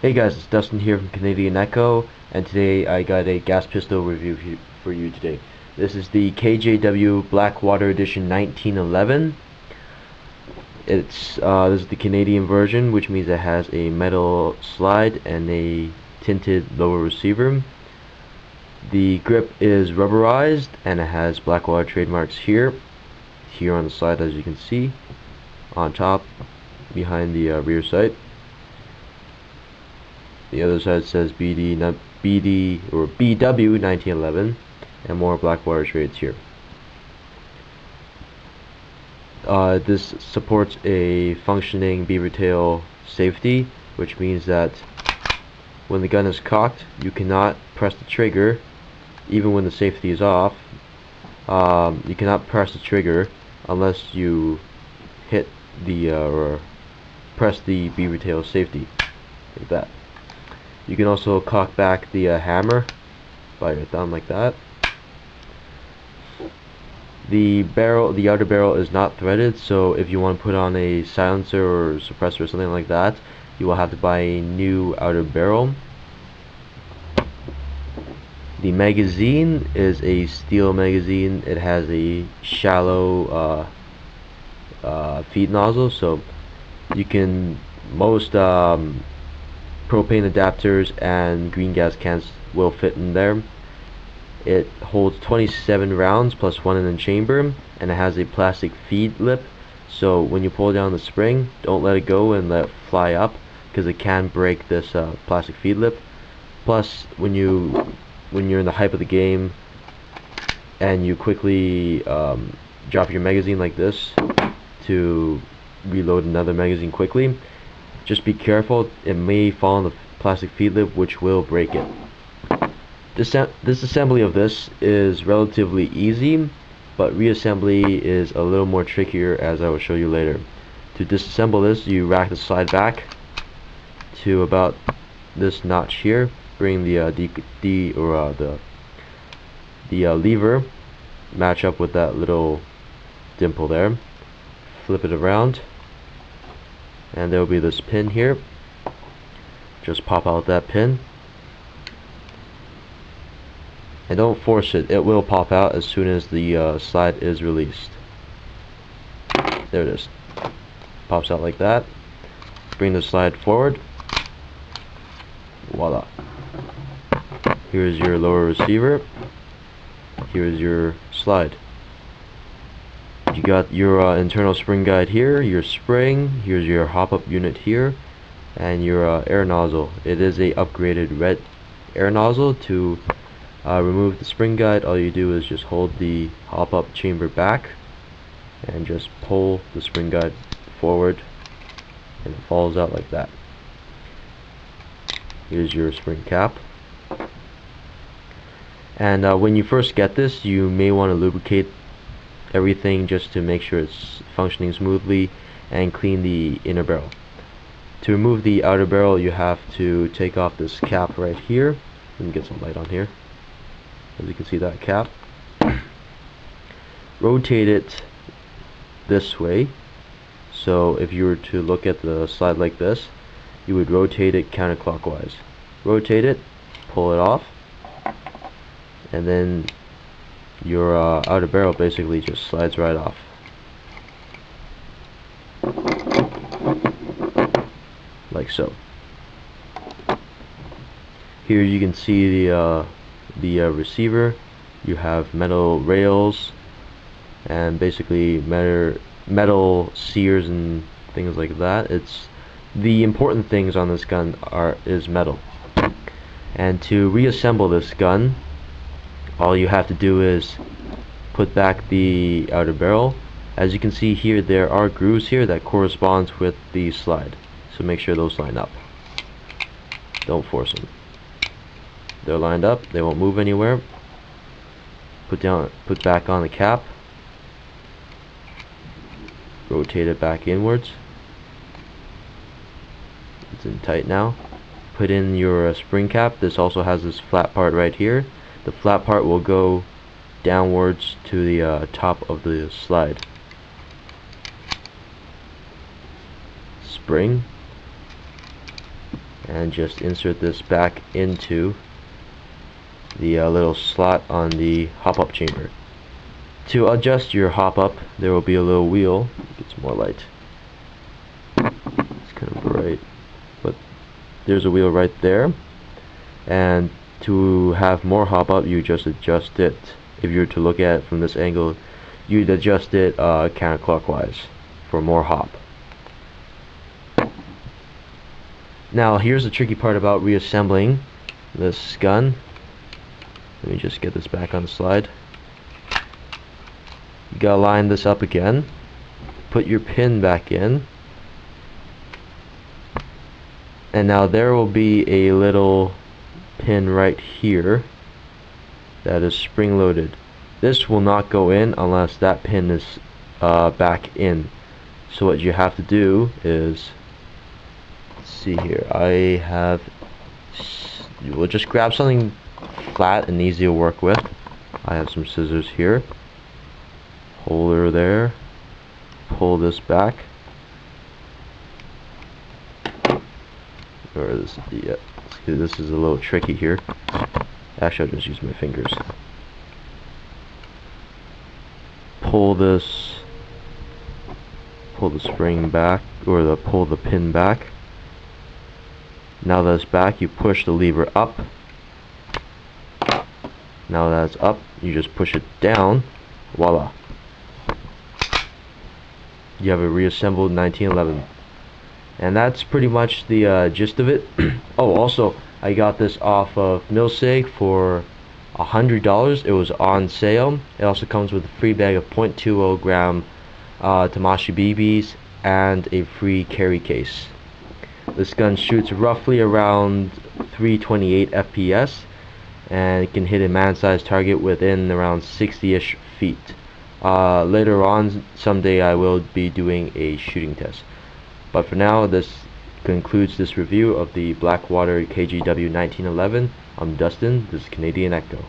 Hey guys, it's Dustin here from Canadian Echo, and today I got a gas pistol review for you today. This is the KJW Blackwater Edition 1911. This is the Canadian version, which means it has a metal slide and a tinted lower receiver. The grip is rubberized and it has Blackwater trademarks here on the side, as you can see, on top, behind the rear sight. The other side says BD or BW 1911, and more Blackwater trades here. This supports a functioning beaver tail safety, which means that when the gun is cocked, you cannot press the trigger, even when the safety is off. You cannot press the trigger unless you hit the or press the beaver tail safety, like that. You can also cock back the hammer by your thumb, like that. The outer barrel is not threaded, so if you want to put on a silencer or suppressor or something like that, you will have to buy a new outer barrel. The magazine is a steel magazine. It has a shallow feed nozzle, so you can most propane adapters and green gas cans will fit in there. It holds 27 rounds plus one in the chamber, and it has a plastic feed lip, so when you pull down the spring, don't let it go and let it fly up, because it can break this plastic feed lip. Plus, when you're in the hype of the game and you quickly drop your magazine like this to reload another magazine quickly, just be careful. It may fall on the plastic feed lip, which will break it. This assembly of this is relatively easy, but reassembly is a little more trickier, as I will show you later. To disassemble this, you rack the slide back to about this notch here. Bring the lever match up with that little dimple there. Flip it around, and there will be this pin here. Just pop out that pin, and don't force it. It will pop out as soon as the slide is released. There it is. Pops out like that. Bring the slide forward. Voila. Here's your lower receiver. Here's your slide. You got your internal spring guide here, your spring, here's your hop-up unit here, and your air nozzle. It is a upgraded red air nozzle. To remove the spring guide, all you do is just hold the hop-up chamber back and just pull the spring guide forward, and it falls out like that. Here's your spring cap. And when you first get this, you may want to lubricate everything just to make sure it's functioning smoothly, and clean the inner barrel. To remove the outer barrel, you have to take off this cap right here. Let me get some light on here. As you can see, that cap. Rotate it this way. So if you were to look at the slide like this, you would rotate it counterclockwise. Rotate it, pull it off, and then your outer barrel basically just slides right off. Like so. Here you can see the receiver. You have metal rails and basically metal sears and things like that. It's the important things on this gun is metal. And to reassemble this gun, all you have to do is put back the outer barrel. As you can see here, there are grooves here that corresponds with the slide, so make sure those line up. Don't force them. They're lined up, they won't move anywhere. Put back on the cap. Rotate it back inwards. It's in tight now. Put in your spring cap. This also has this flat part right here. The flat part will go downwards to the top of the slide. Spring. and just insert this back into the little slot on the hop-up chamber. To adjust your hop-up, there will be a little wheel. Get some more light. It's kind of bright, but there's a wheel right there. And to have more hop-up, you just adjust it. If you were to look at it from this angle, you'd adjust it counterclockwise for more hop. Now here's the tricky part about reassembling this gun. Let me just get this back on the slide. You gotta line this up again, put your pin back in, and now there will be a little pin right here that is spring loaded. This will not go in unless that pin is back in. So what you have to do is, let's see here, we'll just grab something flat and easy to work with. I have some scissors here. Holder there. Pull this back. Or this, yeah. This is a little tricky here. Actually, I'll just use my fingers. Pull the spring back, or pull the pin back. Now that it's back, you push the lever up. Now that it's up, you just push it down. Voila. You have a reassembled 1911. And that's pretty much the gist of it. Oh, also, I got this off of Milsig for $100. It was on sale. It also comes with a free bag of 0.20 gram Tamashi BBs and a free carry case. This gun shoots roughly around 328 FPS, and it can hit a man-sized target within around 60-ish feet. Later on, someday I will be doing a shooting test. But for now, this concludes this review of the Blackwater KJW 1911. I'm Dustin, this is Canadian Echo.